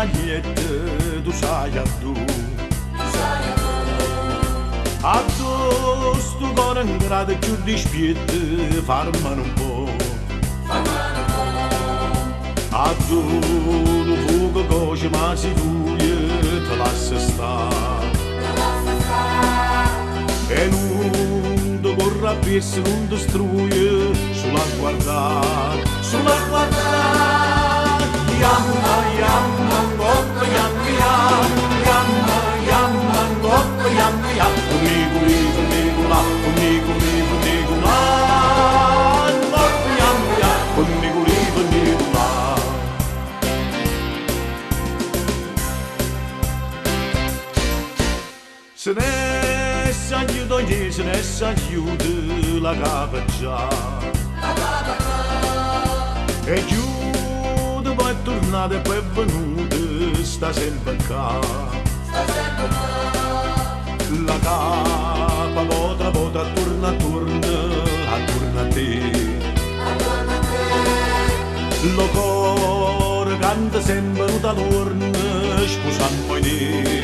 cagliette tu sai a tu. A tu sto cuore in grado più di spiette, farmane un po'. A tu lo fuoco coce ma si fuie, te lascia stare. E non ti corre a piesse, non ti struie, sulla guardare, sulla guardare. Yamma, yamma, ngoppa, yamma, yamma, yamma, ngoppa, yamma, yamma. Comigo, comigo lá, comigo, comigo lá. Ngoppa, yamma, yamma, comigo lá. Se ne s'aiuto niente, se ne s'aiuto la capaccia. E chiude poi è tornata e poi è venuta, sta sempre qua. La capa potra torna a te. Lo cuore canta sempre, non torna, sposando te.